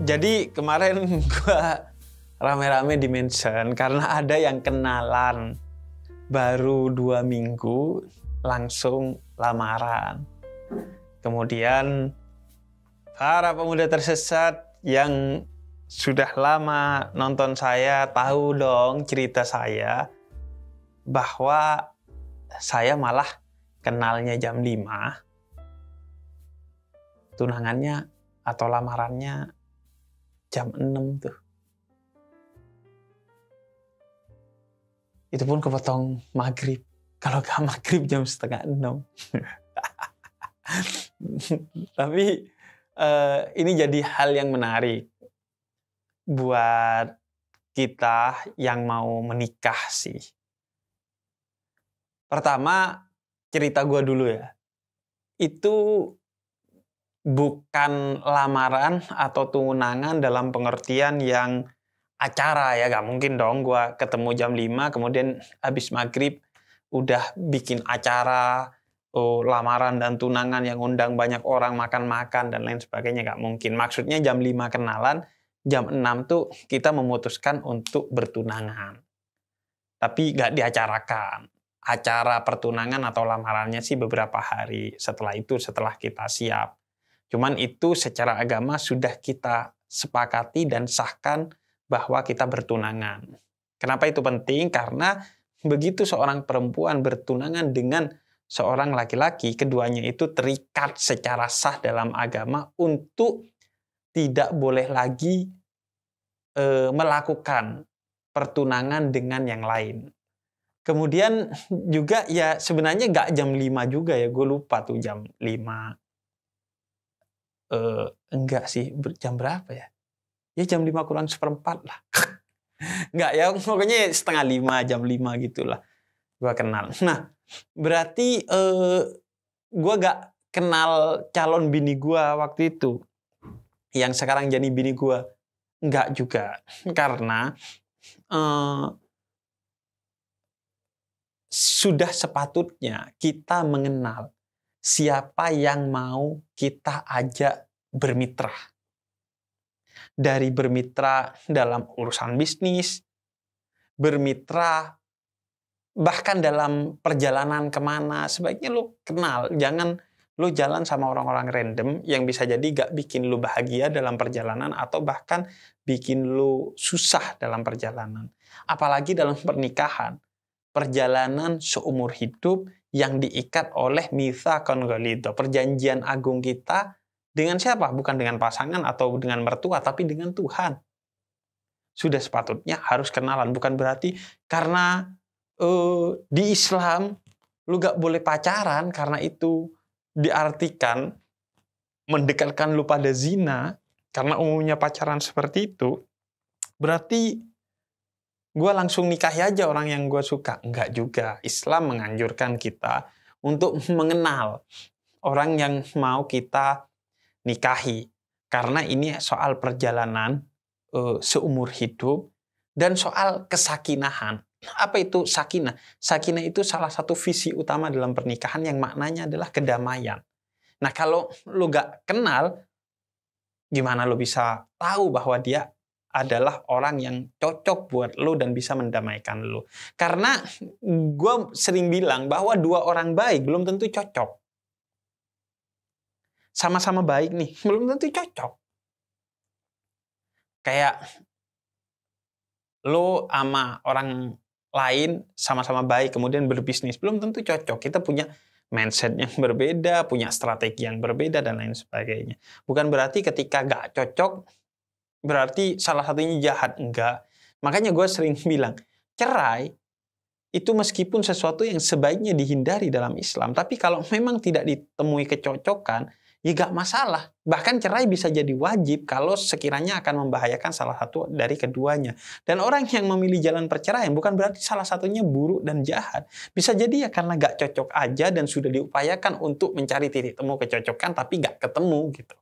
Jadi kemarin gua rame-rame di mention karena ada yang kenalan baru 2 minggu langsung lamaran. Kemudian para pemuda tersesat yang sudah lama nonton saya tahu dong cerita saya bahwa saya malah kenalnya jam 5, tunangannya atau lamarannya jam 6 tuh. Itu pun kepotong maghrib. Kalau gak maghrib jam 5:30. Tapi ini jadi hal yang menarik buat kita yang mau menikah sih. Pertama, cerita gue dulu ya. Itu bukan lamaran atau tunangan dalam pengertian yang acara ya. Gak mungkin dong gue ketemu jam 5 kemudian habis maghrib udah bikin acara lamaran dan tunangan yang undang banyak orang makan-makan dan lain sebagainya. Gak mungkin. Maksudnya jam 5 kenalan, jam 6 tuh kita memutuskan untuk bertunangan. Tapi gak diacarakan. Acara pertunangan atau lamarannya sih beberapa hari setelah itu, setelah kita siap. Cuman itu secara agama sudah kita sepakati dan sahkan bahwa kita bertunangan. Kenapa itu penting? Karena begitu seorang perempuan bertunangan dengan seorang laki-laki, keduanya itu terikat secara sah dalam agama untuk tidak boleh lagi melakukan pertunangan dengan yang lain. Kemudian juga ya sebenarnya nggak jam 5 juga ya, gue lupa tuh jam 5. Enggak sih, jam berapa ya? Ya jam 5 kurang seperempat lah. Enggak ya, pokoknya 4:30, jam 5 gitulah. Gue kenal. Nah, berarti gue gak kenal calon bini gue waktu itu. Yang sekarang jadi bini gue. Enggak juga. Karena sudah sepatutnya kita mengenal siapa yang mau kita ajak bermitra. Dari bermitra dalam urusan bisnis, bermitra bahkan dalam perjalanan kemana, sebaiknya lu kenal. Jangan lu jalan sama orang-orang random yang bisa jadi gak bikin lu bahagia dalam perjalanan atau bahkan bikin lu susah dalam perjalanan. Apalagi dalam pernikahan. Perjalanan seumur hidup yang diikat oleh mitsaqan ghalidha, perjanjian agung kita dengan siapa? Bukan dengan pasangan atau dengan mertua, tapi dengan Tuhan. Sudah sepatutnya harus kenalan. Bukan berarti karena di Islam lu gak boleh pacaran karena itu diartikan mendekatkan lu pada zina, karena umumnya pacaran seperti itu, berarti gue langsung nikahi aja orang yang gue suka. Enggak juga. Islam menganjurkan kita untuk mengenal orang yang mau kita nikahi. Karena ini soal perjalanan seumur hidup dan soal kesakinahan. Apa itu sakinah? Sakinah itu salah satu visi utama dalam pernikahan yang maknanya adalah kedamaian. Nah, kalau lu gak kenal, gimana lu bisa tahu bahwa dia adalah orang yang cocok buat lu dan bisa mendamaikan lu? Karena gue sering bilang bahwa 2 orang baik belum tentu cocok. Sama-sama baik nih, belum tentu cocok. Kayak lu sama orang lain sama-sama baik, kemudian berbisnis, belum tentu cocok. Kita punya mindset yang berbeda, punya strategi yang berbeda, dan lain sebagainya. Bukan berarti ketika gak cocok, berarti salah satunya jahat. Enggak. Makanya gue sering bilang, cerai itu meskipun sesuatu yang sebaiknya dihindari dalam Islam, tapi kalau memang tidak ditemui kecocokan, ya gak masalah. Bahkan cerai bisa jadi wajib kalau sekiranya akan membahayakan salah satu dari keduanya. Dan orang yang memilih jalan perceraian bukan berarti salah satunya buruk dan jahat. Bisa jadi ya karena gak cocok aja dan sudah diupayakan untuk mencari titik temu kecocokan tapi gak ketemu gitu.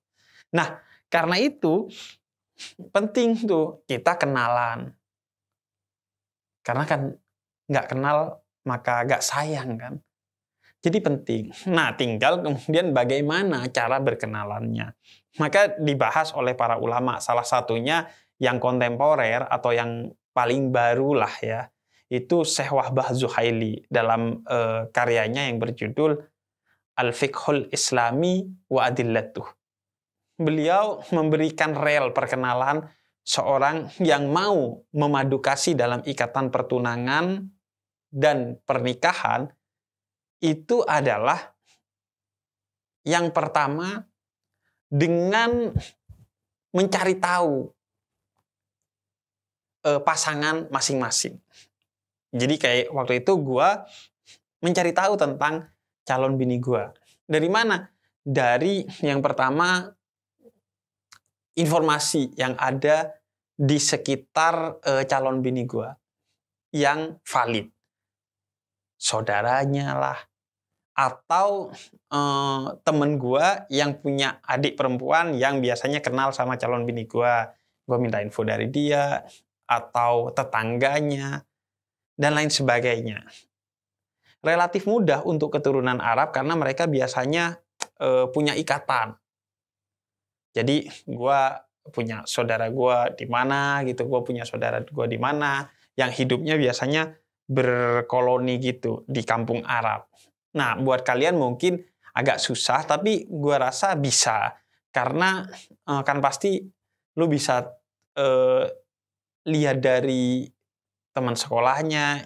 Nah, karena itu penting tuh kita kenalan. Karena kan gak kenal maka gak sayang kan. Jadi penting. Nah, tinggal kemudian bagaimana cara berkenalannya. Maka dibahas oleh para ulama, salah satunya yang kontemporer atau yang paling baru lah ya, itu Syekh Wahbah Zuhaili dalam karyanya yang berjudul Al-Fiqhul Islami wa Adillatuh. Beliau memberikan rel perkenalan seorang yang mau memadukasi dalam ikatan pertunangan dan pernikahan. Itu adalah yang pertama dengan mencari tahu pasangan masing-masing. Jadi kayak waktu itu gue mencari tahu tentang calon bini gue. Dari mana? Dari yang pertama informasi yang ada di sekitar calon bini gue yang valid. Saudaranya lah, atau temen gue yang punya adik perempuan yang biasanya kenal sama calon bini gue minta info dari dia, atau tetangganya, dan lain sebagainya. Relatif mudah untuk keturunan Arab karena mereka biasanya punya ikatan. Jadi gue punya saudara gue di mana gitu, gue punya saudara gue di mana, yang hidupnya biasanya berkoloni gitu di kampung Arab. Nah, buat kalian mungkin agak susah, tapi gue rasa bisa. Karena kan pasti lu bisa lihat dari teman sekolahnya,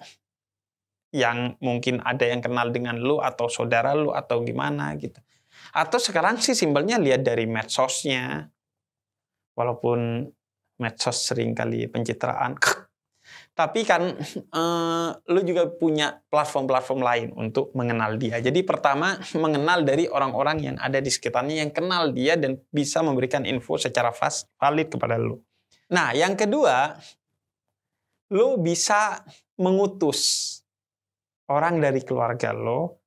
yang mungkin ada yang kenal dengan lu, atau saudara lu, atau gimana gitu. Atau sekarang sih simpelnya lihat dari medsosnya. Walaupun medsos sering kali pencitraan. Tapi kan lu juga punya platform-platform lain untuk mengenal dia. Jadi pertama, mengenal dari orang-orang yang ada di sekitarnya, yang kenal dia dan bisa memberikan info secara valid kepada lu. Nah, yang kedua, lu bisa mengutus orang dari keluarga lo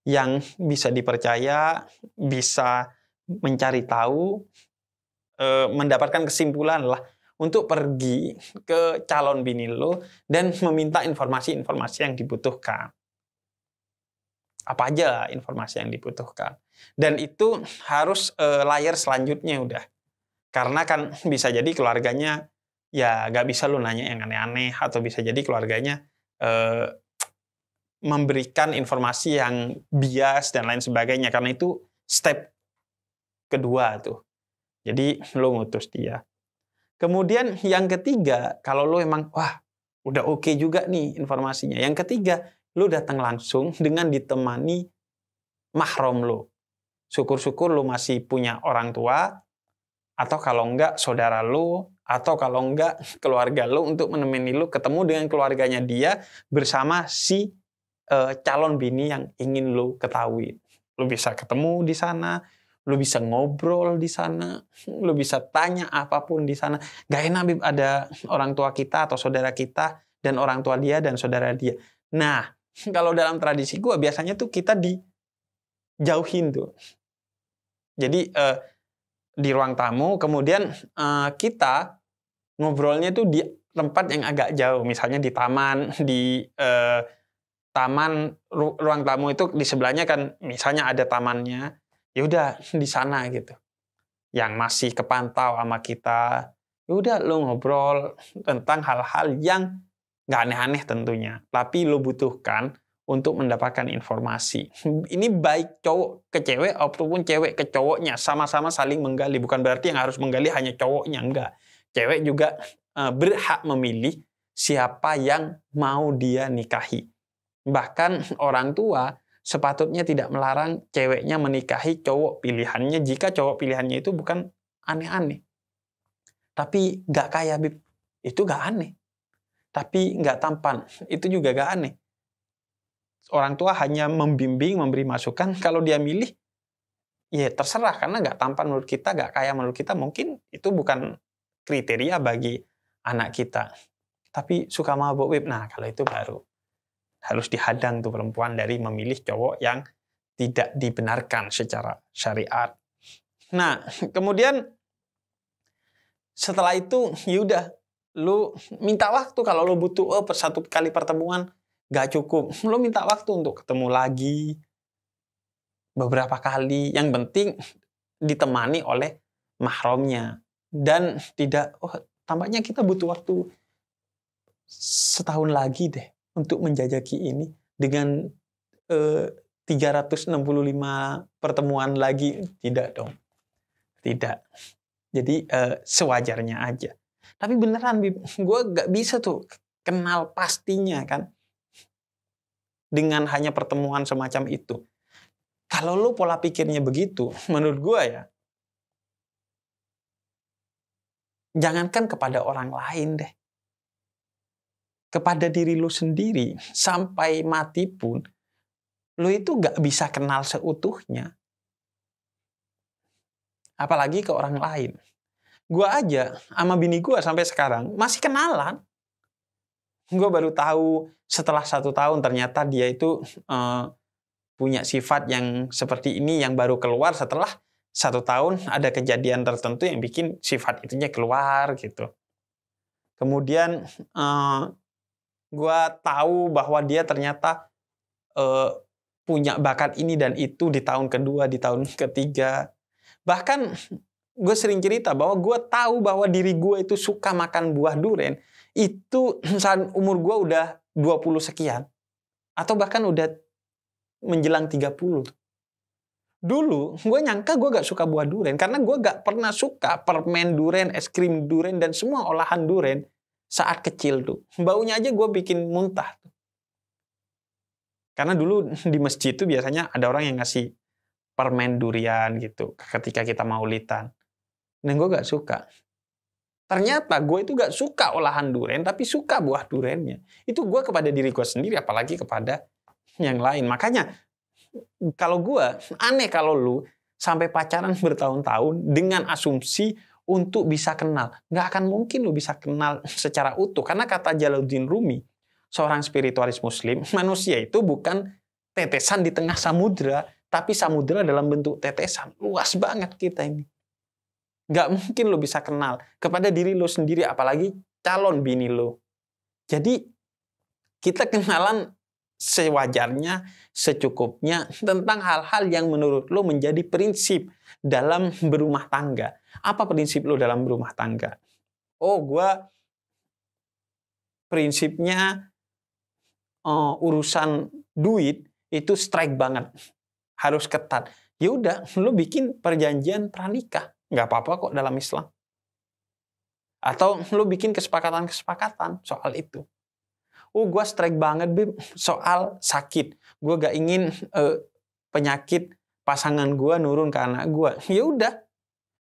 yang bisa dipercaya, bisa mencari tahu, mendapatkan kesimpulan lah, untuk pergi ke calon bini lo dan meminta informasi-informasi yang dibutuhkan. Apa aja informasi yang dibutuhkan. Dan itu harus layer selanjutnya udah. Karena kan bisa jadi keluarganya ya gak bisa lo nanya yang aneh-aneh, atau bisa jadi keluarganya memberikan informasi yang bias dan lain sebagainya. Karena itu step kedua tuh. Jadi lo ngutus dia. Kemudian yang ketiga, kalau lo emang, wah udah oke juga nih informasinya. Yang ketiga, lo datang langsung dengan ditemani mahram lo. Syukur-syukur lo masih punya orang tua, atau kalau enggak saudara lo, atau kalau enggak keluarga lo, untuk menemani lo ketemu dengan keluarganya dia bersama si calon bini yang ingin lo ketahui. Lo bisa ketemu di sana, lu bisa ngobrol di sana, lu bisa tanya apapun di sana. Gak enak Bib, ada orang tua kita atau saudara kita dan orang tua dia dan saudara dia. Nah, kalau dalam tradisi gue biasanya tuh kita dijauhin tuh. Jadi di ruang tamu, kemudian kita ngobrolnya tuh di tempat yang agak jauh, misalnya di taman, di taman ruang tamu itu di sebelahnya kan misalnya ada tamannya. Ya udah di sana gitu. Yang masih kepantau sama kita, ya udah lo ngobrol tentang hal-hal yang nggak aneh-aneh tentunya, tapi lo butuhkan untuk mendapatkan informasi. Ini baik cowok ke cewek ataupun cewek ke cowoknya, sama-sama saling menggali. Bukan berarti yang harus menggali hanya cowoknya, enggak. Cewek juga berhak memilih siapa yang mau dia nikahi. Bahkan orang tua sepatutnya tidak melarang ceweknya menikahi cowok pilihannya jika cowok pilihannya itu bukan aneh-aneh. Tapi gak kaya, Bib. Itu gak aneh. Tapi gak tampan. Itu juga gak aneh. Orang tua hanya membimbing, memberi masukan. Kalau dia milih, ya terserah. Karena gak tampan menurut kita, gak kaya menurut kita. Mungkin itu bukan kriteria bagi anak kita. Tapi suka mabuk, Bib. Nah, kalau itu baru harus dihadang tuh perempuan dari memilih cowok yang tidak dibenarkan secara syariat. Nah, kemudian setelah itu yaudah, lu minta waktu. Kalau lu butuh satu kali pertemuan gak cukup, lu minta waktu untuk ketemu lagi, beberapa kali. Yang penting ditemani oleh mahramnya. Dan tidak, tampaknya kita butuh waktu setahun lagi deh untuk menjajaki ini dengan 365 pertemuan lagi. Tidak dong. Tidak. Jadi sewajarnya aja. Tapi beneran, Bib, gue gak bisa tuh kenal pastinya kan dengan hanya pertemuan semacam itu. Kalau lo pola pikirnya begitu, menurut gue ya, jangankan kepada orang lain deh. Kepada diri lo sendiri, sampai mati pun, lo itu gak bisa kenal seutuhnya. Apalagi ke orang lain. Gue aja sama bini gue sampai sekarang masih kenalan. Gue baru tahu setelah 1 tahun ternyata dia itu punya sifat yang seperti ini yang baru keluar setelah 1 tahun ada kejadian tertentu yang bikin sifat itunya keluar gitu. Kemudian gue tahu bahwa dia ternyata punya bakat ini dan itu di tahun kedua, di tahun ketiga. Bahkan gue sering cerita bahwa gue tahu bahwa diri gue itu suka makan buah durian itu saat umur gue udah 20 sekian. Atau bahkan udah menjelang 30. Dulu gue nyangka gue gak suka buah durian karena gue gak pernah suka permen durian, es krim durian, dan semua olahan durian saat kecil tuh. Baunya aja gue bikin muntah. Karena dulu di masjid itu biasanya ada orang yang ngasih permen durian gitu ketika kita maulidan. Dan gue gak suka. Ternyata gue itu gak suka olahan durian, tapi suka buah duriannya. Itu gue kepada diri gue sendiri, apalagi kepada yang lain. Makanya, kalau gue, aneh kalau lu sampai pacaran bertahun-tahun dengan asumsi untuk bisa kenal. Gak akan mungkin lu bisa kenal secara utuh. Karena kata Jalaluddin Rumi, seorang spiritualis muslim, manusia itu bukan tetesan di tengah samudra, tapi samudra dalam bentuk tetesan. Luas banget kita ini. Gak mungkin lo bisa kenal kepada diri lo sendiri, apalagi calon bini lo. Jadi kita kenalan sewajarnya, secukupnya tentang hal-hal yang menurut lo menjadi prinsip dalam berumah tangga. Apa prinsip lo dalam berumah tangga? Gue prinsipnya urusan duit itu strike banget, harus ketat. Ya udah, lo bikin perjanjian pranikah. Nggak apa-apa kok dalam Islam. Atau lo bikin kesepakatan-kesepakatan soal itu. Gue strike banget, Bib, soal sakit. Gue gak ingin penyakit pasangan gue nurun ke anak gue. Ya udah,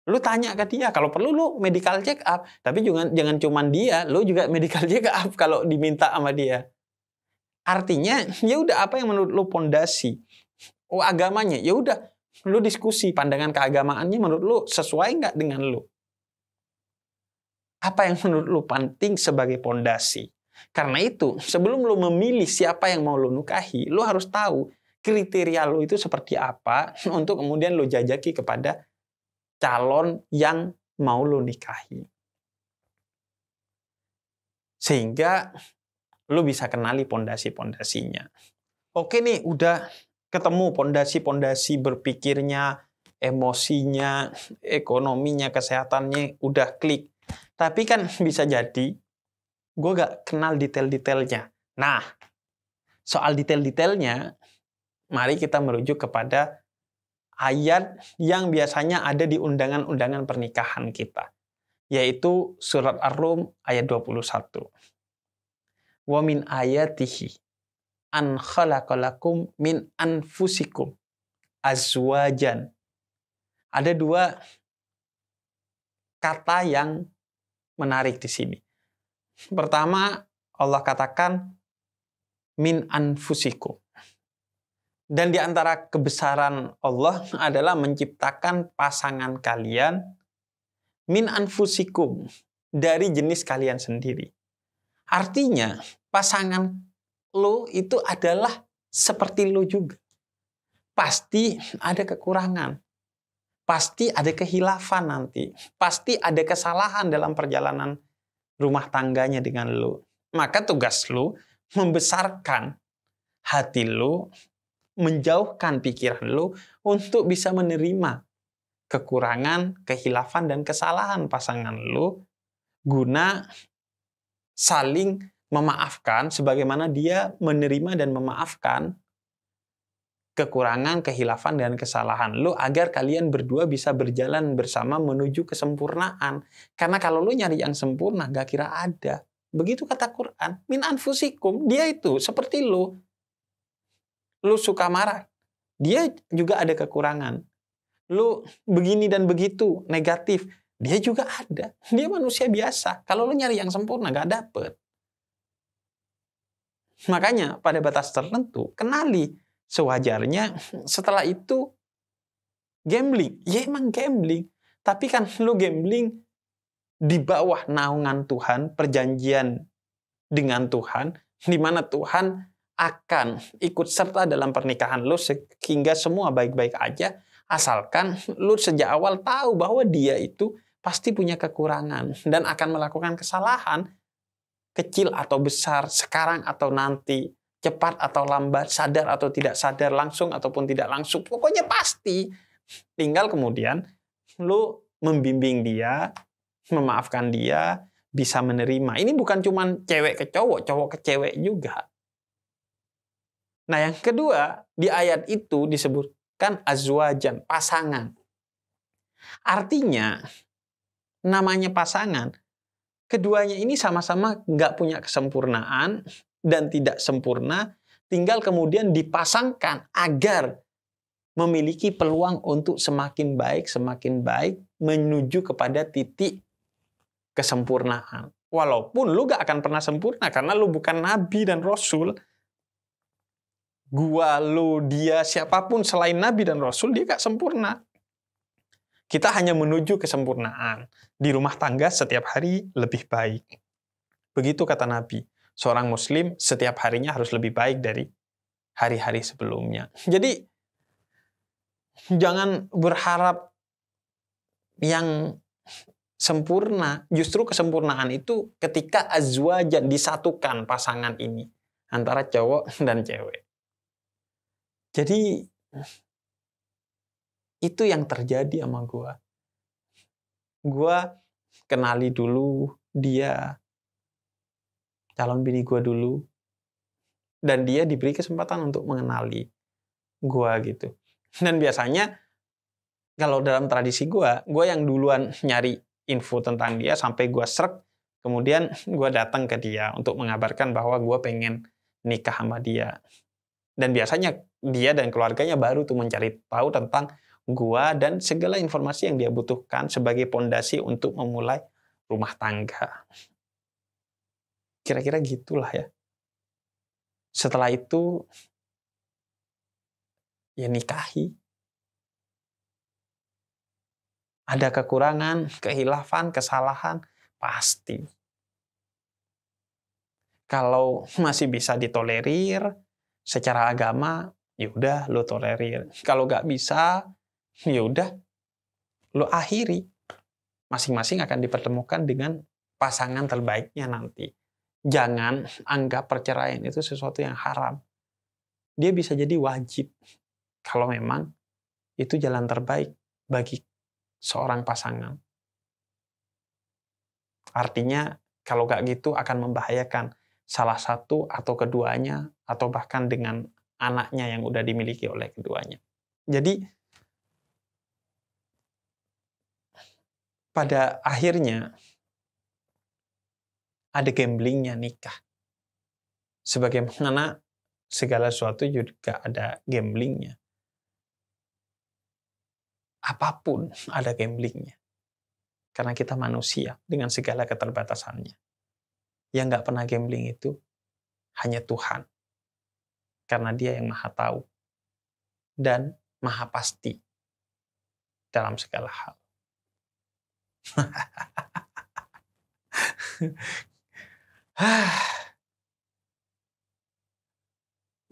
lo tanya ke dia. Kalau perlu lo medical check up. Tapi jangan cuman dia, lo juga medical check up kalau diminta sama dia. Artinya, ya udah, apa yang menurut lo pondasi? Agamanya, ya udah. Lu diskusi pandangan keagamaannya menurut lu sesuai nggak dengan lu? Apa yang menurut lu penting sebagai pondasi? Karena itu, sebelum lu memilih siapa yang mau lu nikahi, lu harus tahu kriteria lu itu seperti apa untuk kemudian lu jajaki kepada calon yang mau lu nikahi. Sehingga lu bisa kenali pondasi-pondasinya. Oke nih, udah ketemu pondasi-pondasi berpikirnya, emosinya, ekonominya, kesehatannya, udah klik. Tapi kan bisa jadi gue gak kenal detail-detailnya. Nah, soal detail-detailnya, mari kita merujuk kepada ayat yang biasanya ada di undangan-undangan pernikahan kita. Yaitu surat Ar-Rum ayat 21. Wa min ayatihi an khalaqalakum min anfusikum azwajan. Ada 2 kata yang menarik di sini. Pertama, Allah katakan min anfusikum. Dan di antara kebesaran Allah adalah menciptakan pasangan kalian min anfusikum, dari jenis kalian sendiri. Artinya, pasangan lo itu adalah seperti lo juga. Pasti ada kekurangan. Pasti ada kehilafan nanti. Pasti ada kesalahan dalam perjalanan rumah tangganya dengan lo. Maka tugas lo membesarkan hati lo, menjauhkan pikiran lu untuk bisa menerima kekurangan, kehilafan, dan kesalahan pasangan lu guna saling memaafkan sebagaimana dia menerima dan memaafkan kekurangan, kehilafan, dan kesalahan lu agar kalian berdua bisa berjalan bersama menuju kesempurnaan. Karena kalau lu nyari yang sempurna, gak kira ada. Begitu kata Quran, min anfusikum, dia itu seperti lu. Lu suka marah, dia juga ada kekurangan. Lu begini dan begitu, negatif, dia juga ada. Dia manusia biasa. Kalau lu nyari yang sempurna, gak dapet. Makanya pada batas tertentu, kenali sewajarnya. Setelah itu gambling. Ya emang gambling. Tapi kan lu gambling di bawah naungan Tuhan, perjanjian dengan Tuhan, di mana Tuhan akan ikut serta dalam pernikahan lu sehingga semua baik-baik aja, asalkan lu sejak awal tahu bahwa dia itu pasti punya kekurangan dan akan melakukan kesalahan kecil atau besar, sekarang atau nanti, cepat atau lambat, sadar atau tidak sadar, langsung ataupun tidak langsung, pokoknya pasti. Tinggal kemudian lu membimbing dia, memaafkan dia, bisa menerima. Ini bukan cuma cewek ke cowok, cowok ke cewek juga. Nah, yang kedua, di ayat itu disebutkan azwajan, pasangan. Artinya, namanya pasangan, keduanya ini sama-sama nggak punya kesempurnaan dan tidak sempurna, tinggal kemudian dipasangkan agar memiliki peluang untuk semakin baik menuju kepada titik kesempurnaan. Walaupun lu gak akan pernah sempurna karena lu bukan nabi dan rasul. Gua, lu, dia, siapapun selain nabi dan rasul, dia gak sempurna. Kita hanya menuju kesempurnaan. Di rumah tangga setiap hari lebih baik. Begitu kata Nabi. Seorang muslim setiap harinya harus lebih baik dari hari-hari sebelumnya. Jadi, jangan berharap yang sempurna. Justru kesempurnaan itu ketika azwajan, disatukan pasangan ini antara cowok dan cewek. Jadi itu yang terjadi sama gue. Gue kenali dulu dia, calon bini gue dulu, dan dia diberi kesempatan untuk mengenali gue gitu. Dan biasanya kalau dalam tradisi gue yang duluan nyari info tentang dia sampai gue srek, kemudian gue datang ke dia untuk mengabarkan bahwa gue pengen nikah sama dia. Dan biasanya dia dan keluarganya baru tuh mencari tahu tentang gua dan segala informasi yang dia butuhkan sebagai pondasi untuk memulai rumah tangga. Kira-kira gitulah ya. Setelah itu ya nikahi. Ada kekurangan, kehilafan, kesalahan, pasti. Kalau masih bisa ditolerir secara agama, ya udah lo tolerir. Kalau nggak bisa, ya udah lo akhiri. Masing-masing akan dipertemukan dengan pasangan terbaiknya nanti. Jangan anggap perceraian itu sesuatu yang haram. Dia bisa jadi wajib kalau memang itu jalan terbaik bagi seorang pasangan. Artinya kalau nggak gitu akan membahayakan salah satu atau keduanya atau bahkan dengan anaknya yang udah dimiliki oleh keduanya. Jadi pada akhirnya ada gamblingnya nikah. Sebagaimana segala sesuatu juga ada gamblingnya. Apapun ada gamblingnya. Karena kita manusia dengan segala keterbatasannya. Yang nggak pernah gambling itu hanya Tuhan. Karena Dia yang Maha Tahu dan Maha Pasti dalam segala hal.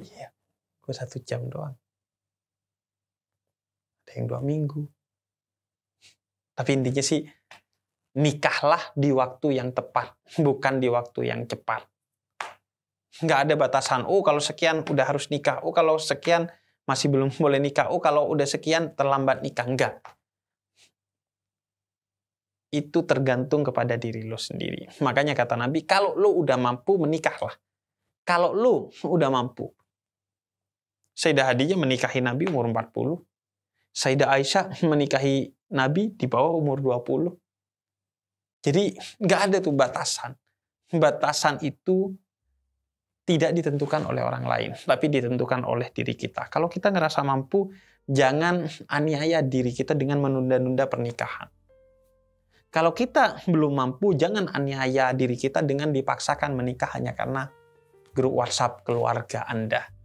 Iya, gue 1 jam doang. Ada yang 2 minggu. Tapi intinya sih, nikahlah di waktu yang tepat, bukan di waktu yang cepat. Nggak ada batasan, oh kalau sekian udah harus nikah, oh kalau sekian masih belum boleh nikah. Oh, kalau udah sekian terlambat nikah. Enggak. Itu tergantung kepada diri lo sendiri. Makanya kata Nabi, kalau lo udah mampu, menikahlah. Kalau lo udah mampu. Sayyidah Khadijah menikahi Nabi umur 40. Sayyidah Aisyah menikahi Nabi di bawah umur 20. Jadi nggak ada tuh batasan. Batasan itu tidak ditentukan oleh orang lain, tapi ditentukan oleh diri kita. Kalau kita ngerasa mampu, jangan aniaya diri kita dengan menunda-nunda pernikahan. Kalau kita belum mampu, jangan aniaya diri kita dengan dipaksakan menikah hanya karena grup WhatsApp keluarga Anda.